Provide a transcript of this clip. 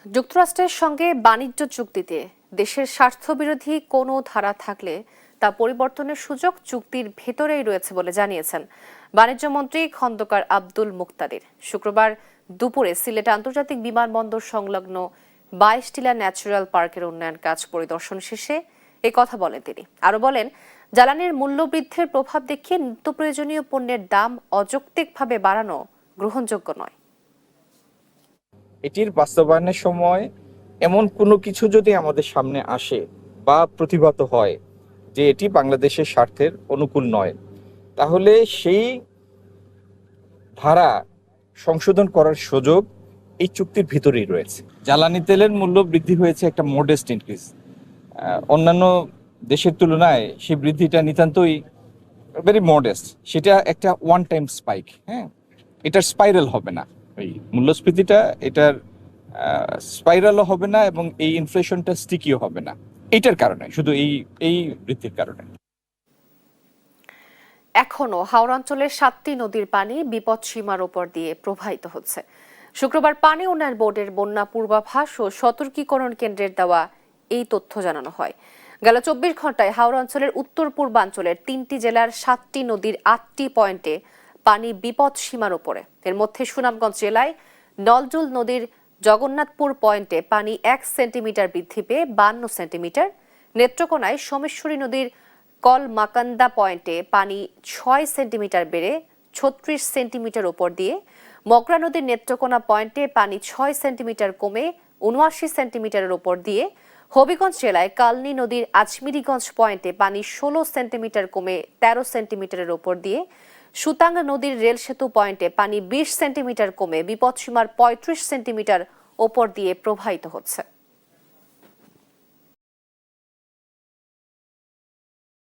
যুক্তরাষ্ট্রের সঙ্গে বাণিজ্য চুক্তিতে দেশের স্বার্থবিরোধী কোনো ধারা থাকলে তা পরিবর্তনের সুযোগ চুক্তির ভেতরেই রয়েছে বলে জানিয়েছেন বাণিজ্য মন্ত্রী খন্দকার আব্দুল মুক্তাদির। শুক্রবার দুপুরে সিলেট আন্তর্জাতিক বিমানবন্দর সংলগ্ন 22 টিলা ন্যাচারাল পার্কের উন্নয়ন কাজ পরিদর্শন শেষে কথা বলেন তিনি। আরও বলেন, জ্বালানির মূল্যবৃদ্ধির প্রভাব দেখিয়ে নিত্য প্রয়োজনীয় পণ্যের দাম অযৌক্তিকভাবে বাড়ানো গ্রহণযোগ্য নয়। এটির বাস্তবায়নের সময় এমন কোনো কিছু যদি আমাদের সামনে আসে বা প্রতিভাত হয় যে এটি বাংলাদেশের স্বার্থের অনুকূল নয়, তাহলে সেই ধারা সংশোধন করার সুযোগ এই চুক্তির ভিতরেই রয়েছে। জ্বালানি তেলের মূল্য বৃদ্ধি হয়েছে একটা মডেস্ট ইনক্রিজ, অন্যান্য দেশের তুলনায় সেই বৃদ্ধিটা নিতান্তই ভেরি মডেস্ট। সেটা একটা ওয়ান টাইম স্পাইক, হ্যাঁ, এটার স্পাইরাল হবে না। এই মূল্যস্ফীতিটা এটার স্পাইরালও হবে না এবং এই ইনফ্লেশনটা স্টিকিও হবে না এটার কারণে, শুধু এই বৃদ্ধির কারণে। এখনো হাওড়া অঞ্চলের 7টি নদীর পানি বিপদ সীমার ওপর দিয়ে প্রবাহিত হচ্ছে। শুক্রবার পানি উন্নয়ন বোর্ডের বন্যা পূর্বাভাস ও সতর্কীকরণ কেন্দ্রের দেওয়া এই তথ্য জানানো হয়। গেল 24 ঘন্টায় হাওড়া অঞ্চলের উত্তর পূর্বাঞ্চলের 3টি জেলার 7টি নদীর 8টি পয়েন্টে পানি বিপদ সীমার উপরে। এর মধ্যে সুনামগঞ্জ জেলায় নলজুল নদীর জগন্নাথপুর পয়েন্টে পানি 1 সেন্টিমিটার বৃদ্ধি পেয়ে 52 সেন্টিমিটার, নেত্রকোনায় সোমেশ্বরী নদীর কলমাকান্দা পয়েন্টে পানি 6 সেন্টিমিটার বেড়ে 36 সেন্টিমিটার উপর দিয়ে, মগরা নদীর নেত্রকোনা পয়েন্টে পানি 6 সেন্টিমিটার কমে 79 সেন্টিমিটারের উপর দিয়ে, হবিগঞ্জ জেলায় কালনী নদীর আজমিরিগঞ্জ পয়েন্টে পানি 16 সেন্টিমিটার কমে 13 সেন্টিমিটারের উপর দিয়ে, সুতাঙ্গা নদীর রেল সেতু পয়েন্টে পানি 20 সেন্টিমিটার কমে বিপদসীমার 35 সেন্টিমিটার ওপর দিয়ে প্রবাহিত হচ্ছে।